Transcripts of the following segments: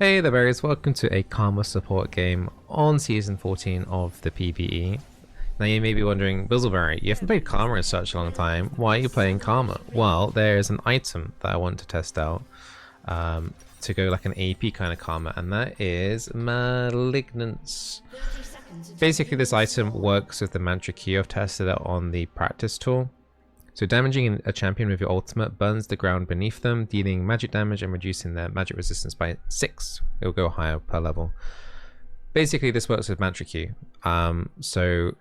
Hey there berries, welcome to a Karma support game on Season 14 of the PvE. Now you may be wondering, Bizzleberry, you haven't played Karma in such a long time, why are you playing Karma? Well, there is an item that I want to test out to go like an AP kind of Karma, and that is Malignance. Basically this item works with the Mantra Key. I've tested it on the practice tool. So damaging a champion with your ultimate burns the ground beneath them, dealing magic damage and reducing their magic resistance by 6. It will go higher per level. Basically this works with Mantra Q. So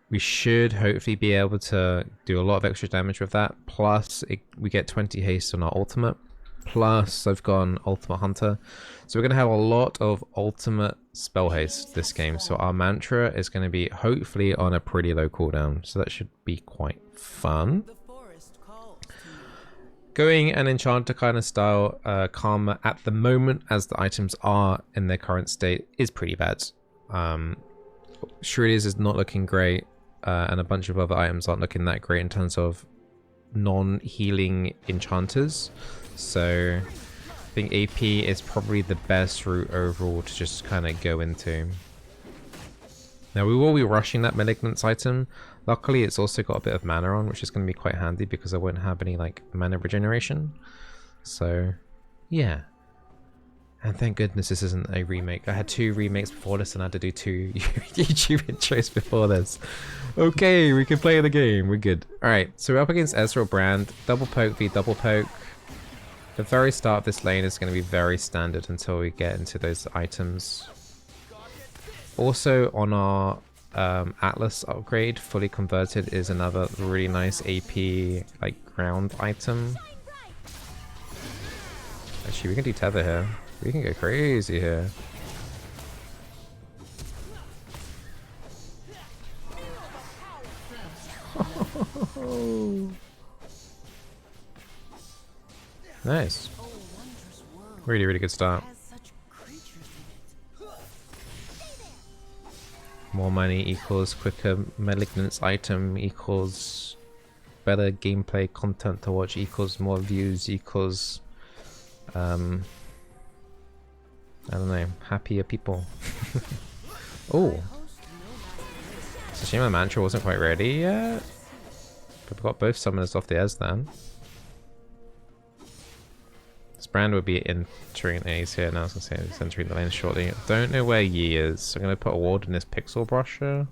we should hopefully be able to do a lot of extra damage with that. Plus we get 20 haste on our ultimate. Plus I've gone Ultimate Hunter. So we're going to have a lot of ultimate spell haste this game. So our mantra is going to be hopefully on a pretty low cooldown. So that should be quite fun. Going an enchanter kind of style Karma at the moment, as the items are in their current state, is pretty bad. Shreddies is not looking great, and a bunch of other items aren't looking that great in terms of non-healing enchanters. So I think AP is probably the best route overall to just kind of go into. Now we will be rushing that Malignance item. Luckily it's also got a bit of mana on, which is going to be quite handy because I won't have any like mana regeneration. So yeah. And thank goodness this isn't a remake. I had 2 remakes before this and I had to do 2 YouTube intros before this. Okay, we can play the game. We're good. Alright, so we're up against Ezreal Brand. Double poke v double poke. The very start of this lane is going to be very standard until we get into those items. Also on our Atlas upgrade, fully converted, is another really nice AP like ground item. Actually, we can do tether here. We can go crazy here. Nice. Really, really good start. More money equals quicker Malignance item equals better gameplay content to watch equals more views equals I don't know, happier people. Oh, it's a shame my mantra wasn't quite ready yet. But we got both summoners off the Ez then. This Brand will be entering, he's here now, I was going to say he's entering the lane shortly. Don't know where Yi is, so I'm going to put a ward in this pixel brusher.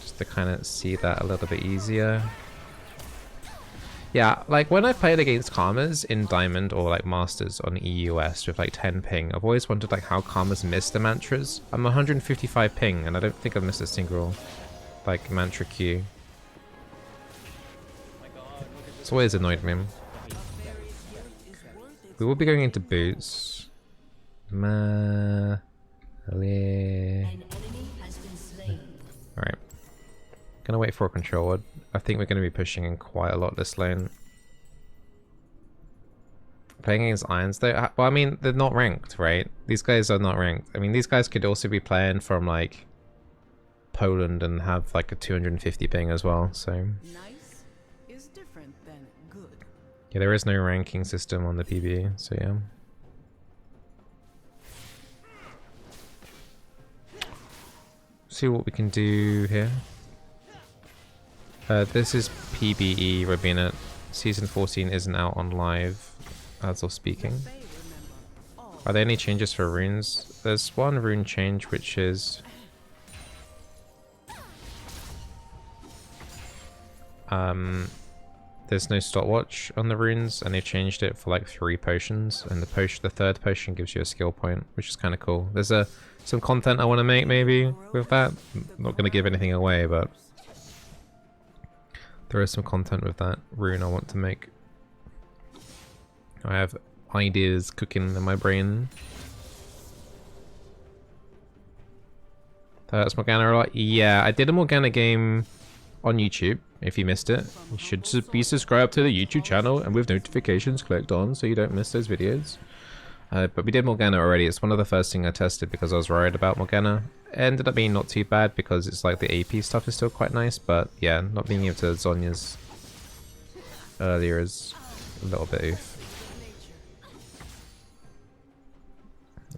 Just to kind of see that a little bit easier. Yeah, like when I played against Karmas in Diamond or like Masters on EUS with like 10 ping, I've always wondered like how Karmas miss the mantras. I'm 155 ping and I don't think I've missed a single like mantra Q. It's always annoyed me. We will be going into boots. Alright. Gonna wait for a control ward. I think we're gonna be pushing in quite a lot this lane. Playing against Irons though, well I mean they're not ranked, right? These guys are not ranked. I mean these guys could also be playing from like Poland and have like a 250 ping as well, so. Yeah, there is no ranking system on the PvE, so yeah. See what we can do here. This is PvE, Rabina. Season 14 isn't out on live as of speaking. Are there any changes for runes? There's one rune change which is there's no stopwatch on the runes, and they've changed it for like 3 potions, and the 3rd potion gives you a skill point, which is kind of cool. There's some content I want to make maybe with that. I'm not going to give anything away, but there is some content with that rune I want to make. I have ideas cooking in my brain. That's Morgana a lot. Yeah, I did a Morgana game on YouTube. If you missed it, you should be subscribed to the YouTube channel and with notifications clicked on so you don't miss those videos. But we did Morgana already. It's one of the first things I tested because I was worried about Morgana. It ended up being not too bad because it's like the AP stuff is still quite nice, but yeah, not being able to Zhonya's earlier is a little bit oof.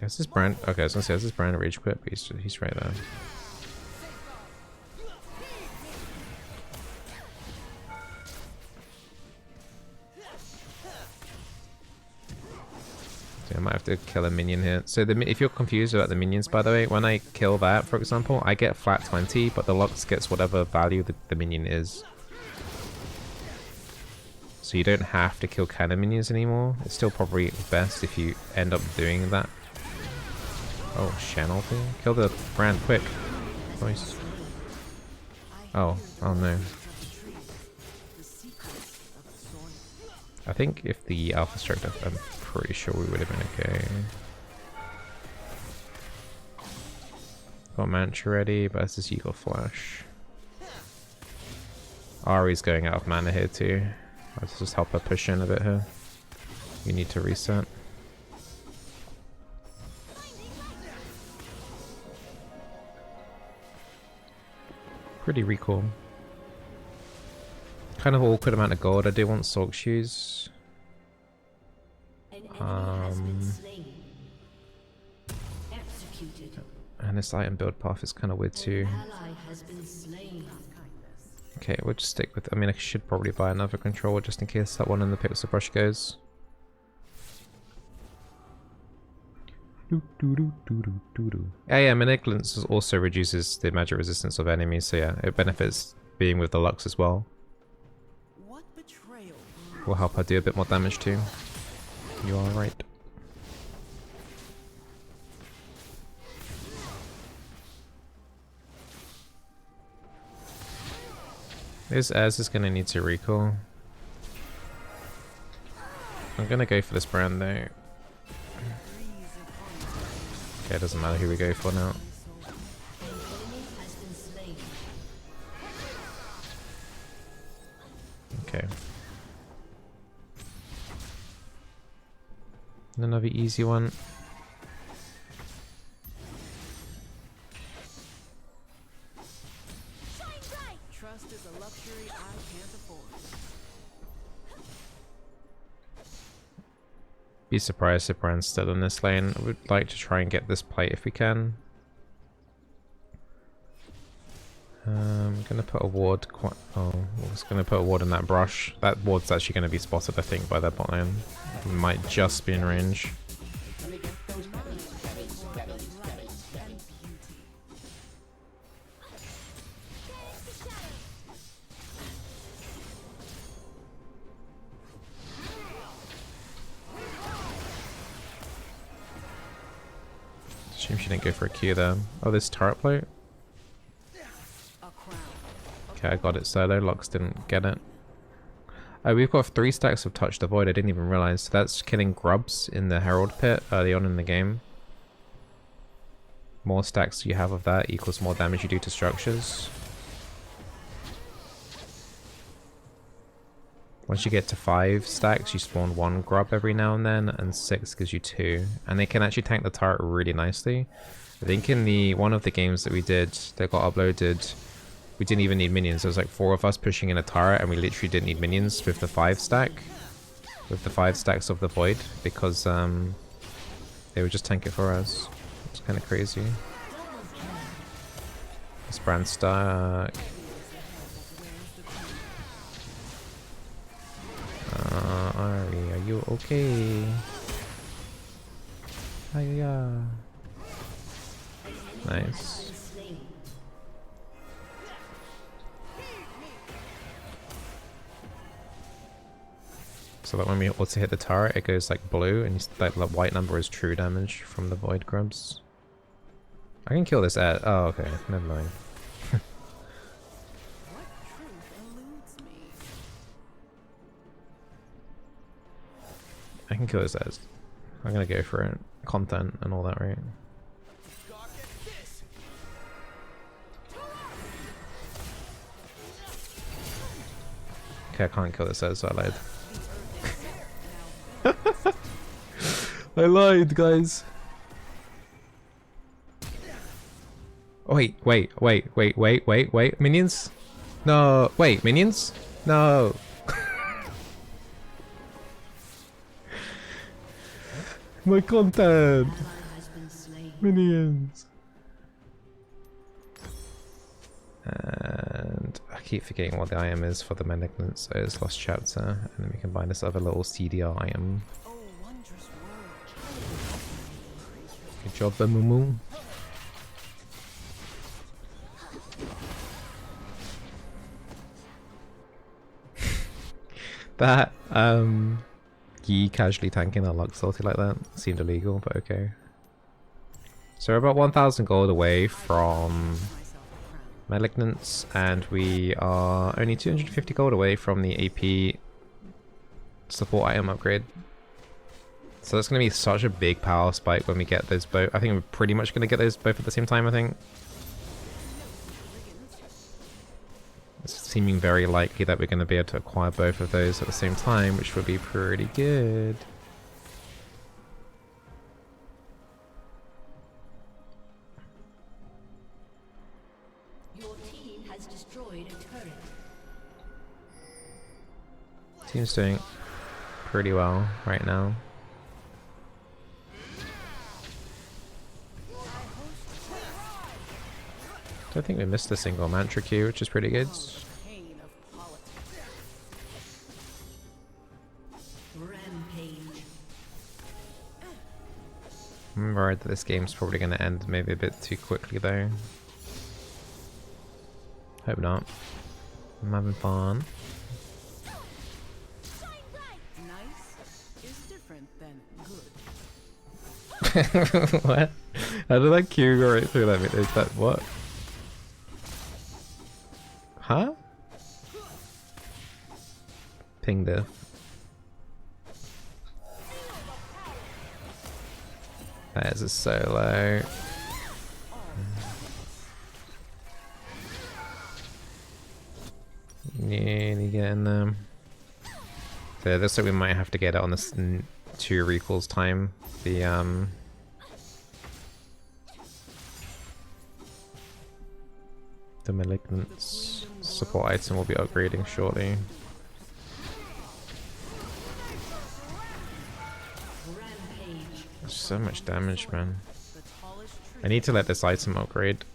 Is this brand? Okay, I was gonna say, is this brand rage quit? But he's right there. So I might have to kill a minion here. So if you're confused about the minions, by the way, when I kill that, for example, I get flat 20, but the Lux gets whatever value the minion is. So you don't have to kill cannon minions anymore. It's still probably best if you end up doing that. Oh, channel thing? Kill the brand quick. Nice. Oh no. I think if the Alpha struck, I'm pretty sure we would have been okay. Got Mantra ready, but it's just Eagle Flash. Ari's going out of mana here too. Let's just help her push in a bit here. We need to reset. Pretty recall. Kind of awkward amount of gold. I do want Sulk Shoes. And this item build path is kind of weird too. Okay, we'll just stick with. I mean, I should probably buy another controller just in case that one in the pixel brush goes. Yeah, Malignance also reduces the magic resistance of enemies, so yeah, it benefits being with the Lux as well. Will help her do a bit more damage too. You are right. This Az is gonna need to recall. I'm gonna go for this brand though. Okay, it doesn't matter who we go for now. Okay. Another easy one. Trust is a luxury I can't afford. Be surprised if Brand's still in this lane. I would like to try and get this plate if we can. I'm gonna put a ward. Oh, I was gonna put a ward in that brush. That ward's actually gonna be spotted, I think, by their bot lane. It might just be in range. Shame she didn't go for a Q there. Oh, this turret plate? Okay, I got it solo. Lux didn't get it. Oh, we've got 3 stacks of Touch the Void. I didn't even realize. So that's killing grubs in the Herald pit early on in the game. More stacks you have of that equals more damage you do to structures. Once you get to 5 stacks, you spawn 1 grub every now and then, and 6 gives you 2. And they can actually tank the turret really nicely. I think in the one of the games that we did that got uploaded, we didn't even need minions. There was like 4 of us pushing in a turret, and we literally didn't need minions with the 5 stack. With the 5 stacks of the Void, because they would just tank it for us. It's kind of crazy. This brand stuck. Ari, are you okay? Hiya. Nice. So that when we also hit the turret, it goes like blue, and that white number is true damage from the Void grubs. I can kill this at. Oh, okay, never mind. I can kill his ass. I'm gonna go for it. Content and all that, right? Okay, I can't kill this ass, so I lied. I lied, guys. Oh, wait. Minions? No, wait, minions? No. My content. Minions. And I keep forgetting what the item is for the Malignance. So it's Lost Chapter, and then we can buy this other little CDR item. Oh, wondrous world. Good job, Bemumu. That Yi casually tanking a Lux ulti like that seemed illegal, but okay. So we're about 1,000 gold away from Malignance, and we are only 250 gold away from the AP support item upgrade. So that's going to be such a big power spike when we get those both. I think we're pretty much going to get those both at the same time, I think. It's seeming very likely that we're going to be able to acquire both of those at the same time, which would be pretty good. Your team has destroyed a turret. Team's doing pretty well right now. I think we missed a single mantra Q, which is pretty good. Pain of politics. Rampage. I'm worried that this game's probably going to end maybe a bit too quickly though. Hope not. I'm having fun. Nice is different than good. What? How did that Q go right through that? Is that what? Huh? Ping diff. That is a solo. Nearly getting them. So this way we might have to get it on this 2 recalls time. The Malignance support item will be upgrading shortly. There's so much damage, man. I need to let this item upgrade.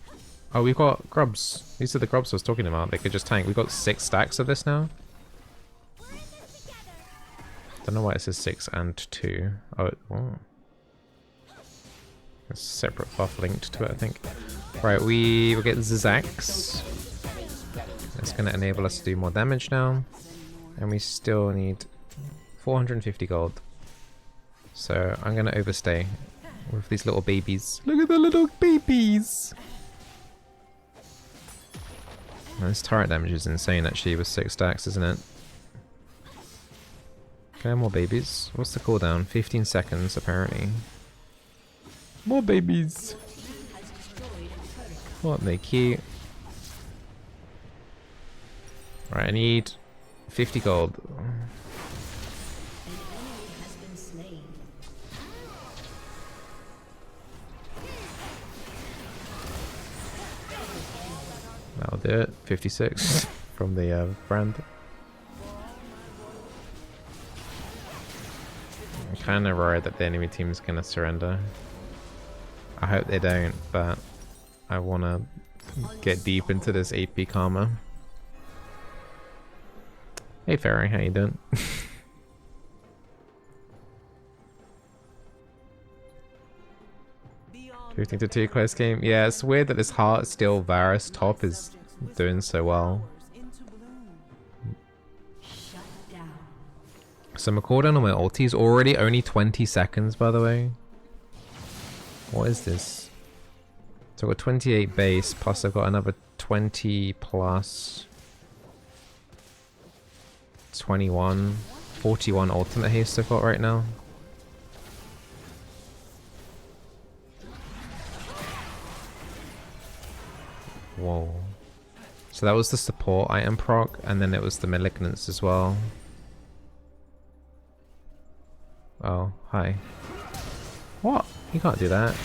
Oh, we've got grubs. These are the grubs I was talking about. They could just tank. We've got 6 stacks of this now. Don't know why it says 6 and 2. Oh, oh. There's a separate buff linked to it, I think. Right, we will get Zizax. That's going to enable us to do more damage now. And we still need 450 gold. So I'm going to overstay with these little babies. Look at the little babies! Now, this turret damage is insane actually with 6 stacks, isn't it? Okay, more babies. What's the cooldown? 15 seconds apparently. More babies! What they cute. Right, I need 50 gold. That'll do it. 56 from the brand. I'm kind of worried that the enemy team is going to surrender. I hope they don't, but I want to get deep into this AP karma. Hey Fairy, how you doing? Drifting to 2 quest game. Yeah, it's weird that this Heart Steel Varus top is doing so well. So my cooldown on my ulti is already only 20 seconds, by the way. What is this? So I've got 28 base, plus I've got another 20 plus 21, 41 ultimate haste I've got right now. Whoa. So that was the support item proc, and then it was the Malignance as well. Oh, hi. What? You can't do that.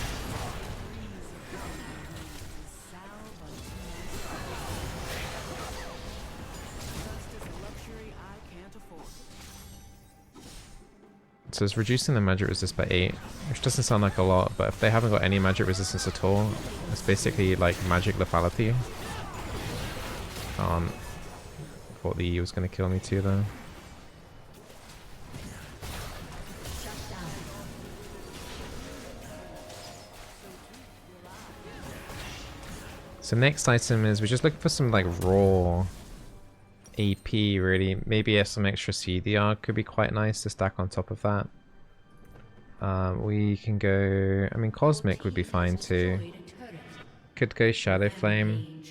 So it's reducing the magic resist by 8, which doesn't sound like a lot, but if they haven't got any magic resistance at all, it's basically like magic lethality. Thought the E was going to kill me too though. So next item is we're just looking for some like raw AP really. Maybe some extra CDR could be quite nice to stack on top of that. We can go, I mean Cosmic would be fine too. Could go Shadow Flame.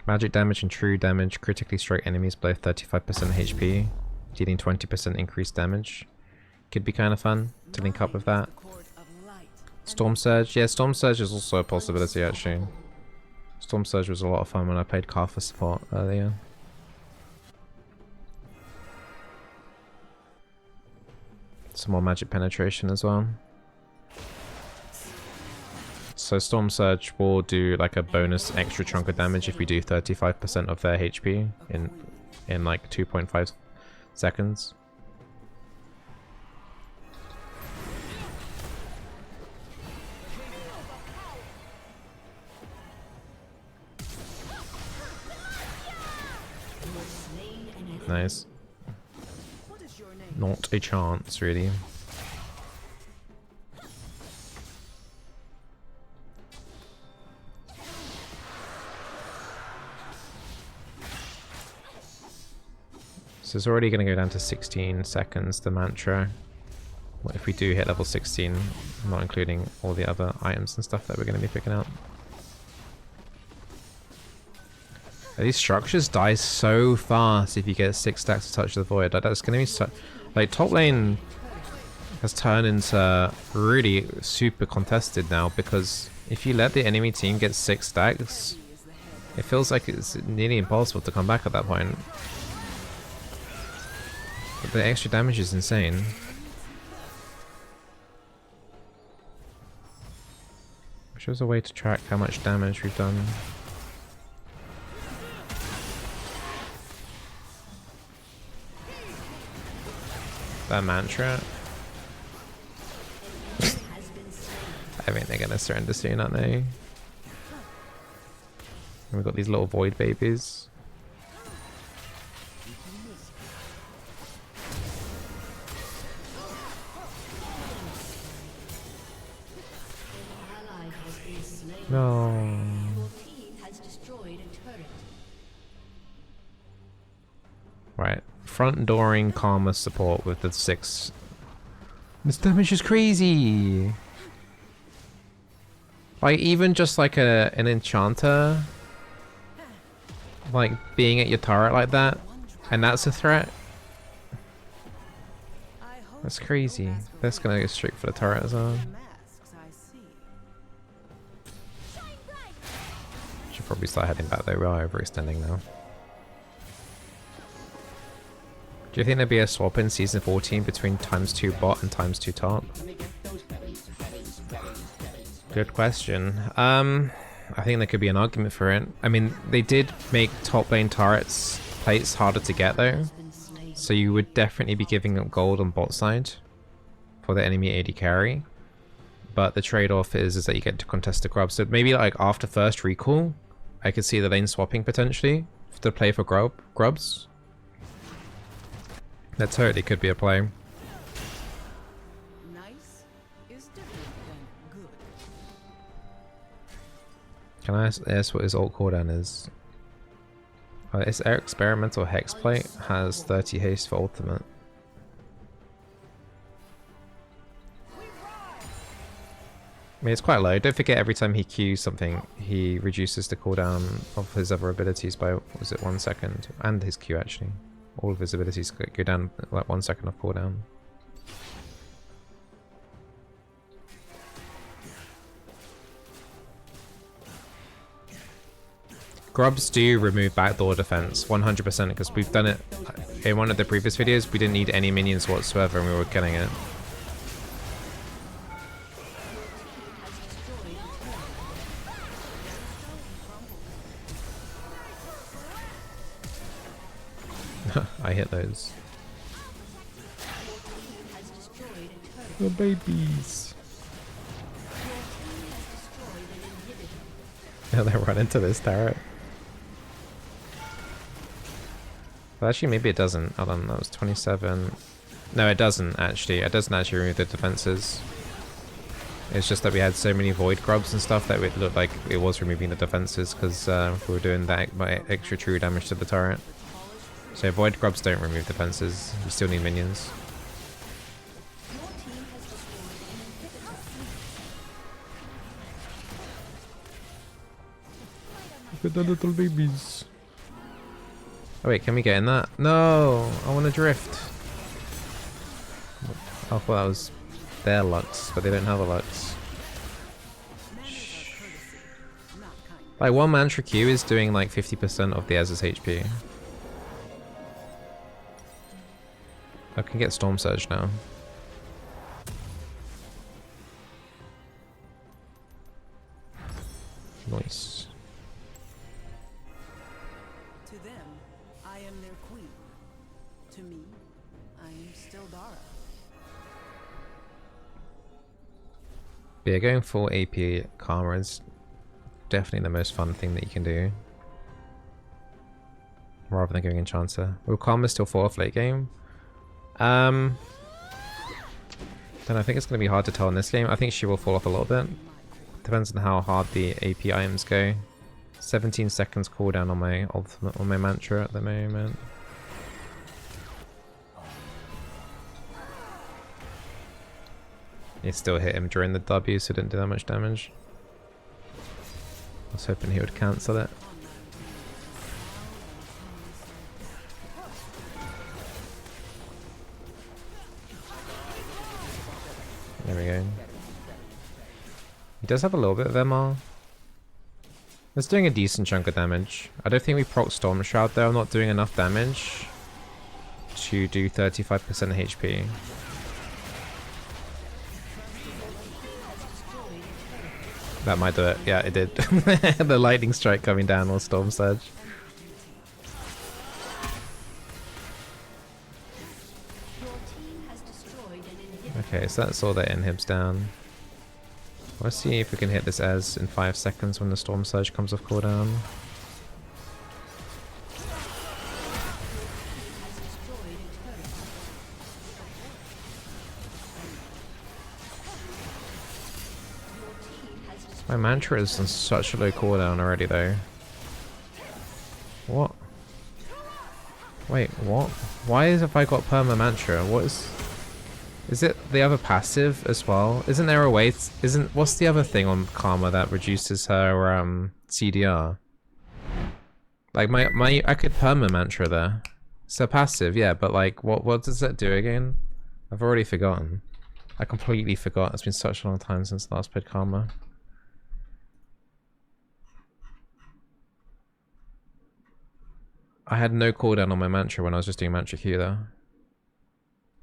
Magic damage and true damage critically strike enemies below 35% HP, dealing 20% increased damage. Could be kind of fun to link up with that. Storm Surge, yeah, Storm Surge is also a possibility actually. Storm Surge was a lot of fun when I played Kartha support earlier. Some more magic penetration as well. So Storm Surge will do like a bonus extra chunk of damage if we do 35% of their HP in like 2.5 seconds. Nice. Not a chance, really. So it's already going to go down to 16 seconds, the mantra. What if we do hit level 16, not including all the other items and stuff that we're going to be picking up? These structures die so fast if you get 6 stacks to Touch the Void. Like, that's going to be so... Like, top lane has turned into really super contested now, because if you let the enemy team get 6 stacks, it feels like it's nearly impossible to come back at that point. But the extra damage is insane. Wish there was a way to track how much damage we've done. That mantra. I think they're gonna surrender soon, aren't they? And we've got these little void babies. No. Right. Front dooring Karma support with the 6. This damage is crazy. Like, even just like an enchanter, like being at your turret like that, and that's a threat. That's crazy. That's gonna go straight for the turret as well. Should probably start heading back though. We are overextending now. Do you think there'd be a swap in Season 14 between ×2 bot and ×2 top? Good question. I think there could be an argument for it. I mean, they did make top lane turrets plates harder to get though, so you would definitely be giving up gold on bot side for the enemy AD carry. But the trade-off is that you get to contest the grubs. So maybe like after first recall, I could see the lane swapping potentially to play for grubs. That totally could be a play. Nice is different than good. Can I ask what his ult cooldown is? His experimental hex plate has 30 haste for ultimate. I mean, it's quite low. Don't forget, every time he Qs something, he reduces the cooldown of his other abilities by, what was it, 1 second? And his Q, actually. All of his abilities go down like 1 second of cooldown. Grubs do remove backdoor defense 100%, because we've done it in one of the previous videos. We didn't need any minions whatsoever and we were killing it. I hit those. The babies. Yeah, they run into this turret. Well, actually, maybe it doesn't. Hold on, that was 27. No, it doesn't actually. It doesn't actually remove the defenses. It's just that we had so many void grubs and stuff that it looked like it was removing the defenses because we were doing that extra true damage to the turret. So void grubs don't remove defenses. You still need minions. Look at the little babies. Oh wait, can we get in that? No! I want to drift. I thought that was their Lux, but they don't have a Lux. Like, one Mantra Q is doing like 50% of the Ez's HP. I can get Storm Surge now. Nice. To them, I am their queen. To me, I am still Dara. But yeah, going full AP Karma is definitely the most fun thing that you can do. Rather than going Enchanter. Will Karma still fall off late game? Then I think it's going to be hard to tell in this game. I think she will fall off a little bit. Depends on how hard the AP items go. 17 seconds cooldown on my ultimate, on my mantra at the moment. You still hit him during the W, so it didn't do that much damage. I was hoping he would cancel it. There we go. He does have a little bit of MR. It's doing a decent chunk of damage. I don't think we proc Storm Shroud though. I'm not doing enough damage to do 35% HP. That might do it. Yeah, it did. The lightning strike coming down or Storm Surge. Okay, so that's all that inhibs down. Let's see if we can hit this Ez in 5 seconds when the Storm Surge comes off cooldown. My mantra is on such a low cooldown already though. What? Wait, what? Why have I got perma mantra? What is... Is it the other passive as well? Isn't there a way... What's the other thing on Karma that reduces her CDR? Like I could perma mantra there. It's a passive, yeah, but like what does that do again? I've already forgotten. I completely forgot. It's been such a long time since I last played Karma. I had no cooldown on my mantra when I was just doing mantra Q though.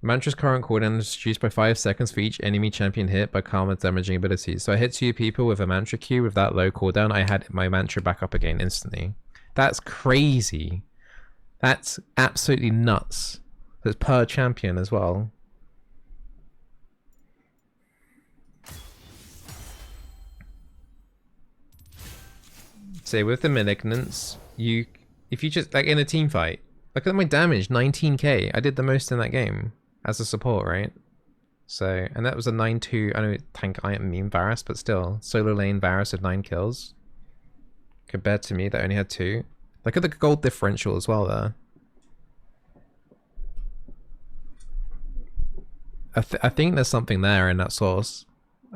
Mantra's current cooldown is reduced by 5 seconds for each enemy champion hit by Karma's damaging abilities. So I hit 2 people with a mantra Q with that low cooldown. I had my mantra back up again instantly. That's crazy. That's absolutely nuts. That's per champion as well. So with the Malignance, if you just, like in a team fight, look at my damage, 19k. I did the most in that game as a support, right? So, and that was a 9-2, I know tank item meme Varus, but still, solo lane Varus with 9 kills. Compared to me that only had 2. Look at the gold differential as well there. I think there's something there in that source.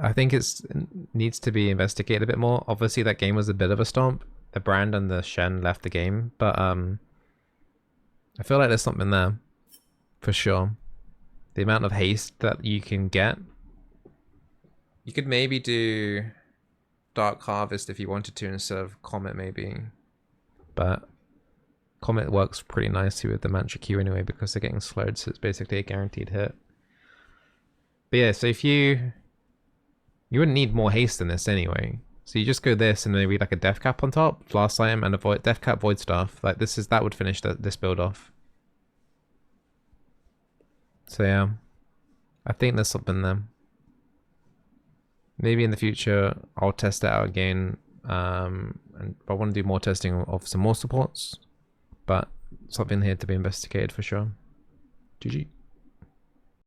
I think it needs to be investigated a bit more. Obviously that game was a bit of a stomp. The brand and the Shen left the game, but I feel like there's something there, for sure. The amount of haste that you can get. You could maybe do Dark Harvest if you wanted to instead of Comet maybe. But Comet works pretty nicely with the Mantra Q anyway because they're getting slowed, so it's basically a guaranteed hit. But yeah, so if you wouldn't need more haste than this anyway. So you just go this and maybe like a death cap on top, last item, and avoid death cap void stuff. Like that would finish this build off. So yeah, I think there's something there. Maybe in the future I'll test it out again. And I want to do more testing of some more supports, but something here to be investigated for sure. GG.